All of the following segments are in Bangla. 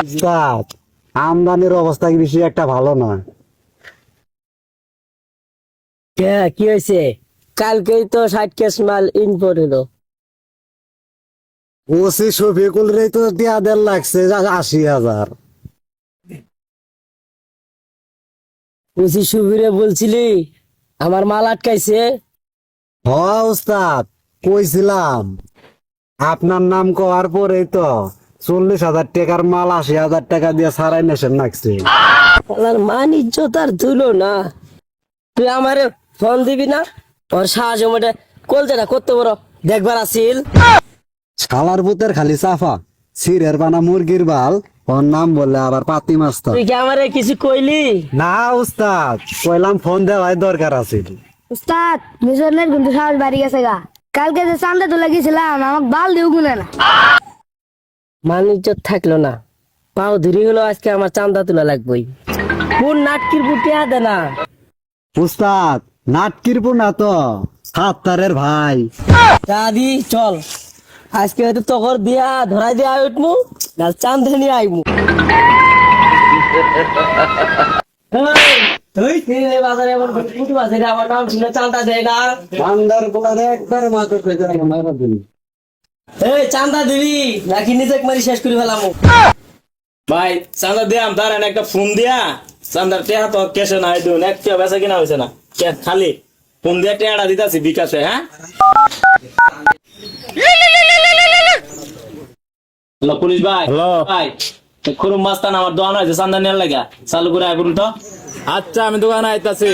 উস্তাদ, আমদানির অবস্থা কি বেশি একটা ভালো না। কি হয়েছে? কালকেই তো 60 কেস মাল ইম্পোর্ট হলো। ওসি শফিকুল রে তো দেয়া দেড় লাগছে 80,000। বুঝি সুবিরে বলছিলি আমার মাল আটকাইছে। হ উস্তাদ, কইছিলাম আপনার নাম কওয়ার পরেই তো 40,000 টাকার মাল 80,000 টাকা দিয়ে সারাই নেছেন নাকছে। আমার মান ইজ্জত আর ধুলো না। তুই আমারে ফোন দিবি না? ওর সাহায্য মোটে কলতেটা করতে বড় দেখবার আসিল। শালার পুতের খালি চাফা, সিরের বানা মুরগির বাল, ওর নাম বললে আবার পাতি মাস্টার। তুই কি আমারে কিছু কইলি? না উস্তাদ, কইলাম ফোন দেওয়াই দরকার আছে। উস্তাদ মিশনের কিন্তু সাহস বাড়ি গেছে গা। কালকে যে চান্দা তো লাগিয়েছিলাম আমাকে বাল দিও গুনে না। মান ইজ্জত থাকলো না, পাও ধরি হলো আজকে আমার চান্দা তোলা লাগবই। কোন নাটকির বুটিয়া দে না। উস্তাদ নাটকির না তো সাত্তারের ভাই। দাদি চল, আজকে হয়তো তকর দিয়া ধরাই দিয়া উঠমু না চান্দা নিয়ে আইমু। বাজারে এমন কুটু আছে রে, আমার নাম শুনে চান্দা দেয় না। বান্দার গোলারে একবার মাথা পেতে মারা দিন। এই চান্দা দিবি নাকি নিজেক মারি শেষ করে ফেলামু? ভাই চান্দা দিয়াম দাঁড়ান একটা ফোন দিয়া চান্দার টেহা তো কেসে না দিন একটা বেচা কিনা হয়েছে না খালি ফোন দিয়া টেহাটা দিতাছি বিকাশে। হ্যাঁ হ্যালো পুলিশ ভাই। হ্যালো। ভাই খুরুম মাস্তান আমার দোকান হয়েছে চান্দা নেওয়ার লাগা চালু করে আয় বলুন তো। আচ্ছা আমি দোকানে আইতাছি।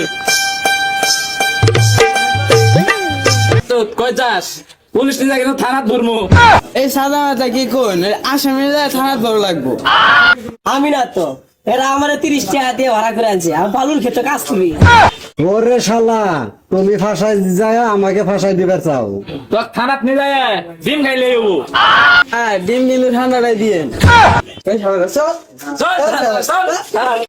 তো কই যাস? পুলিশ নিয়ে কিন্তু থানাত ধরমু। এই সাধারণত কি কোন আসামিরা থানা ধরে লাগবো। আমি না তো, এরা আমার 30 টাকা দিয়ে ভাড়া করে আনছে, আমি পালুর ক্ষেত্রে কাজ করি। ওরে শালা, তুমি ফাঁসাই যায় আমাকে ফাঁসাই দিবার চাও। তো থানাত নিয়ে যায় ডিম খাইলে যাবো। হ্যাঁ ডিম কিন্তু ঠান্ডাটাই দিয়েন। চল, চল, চল।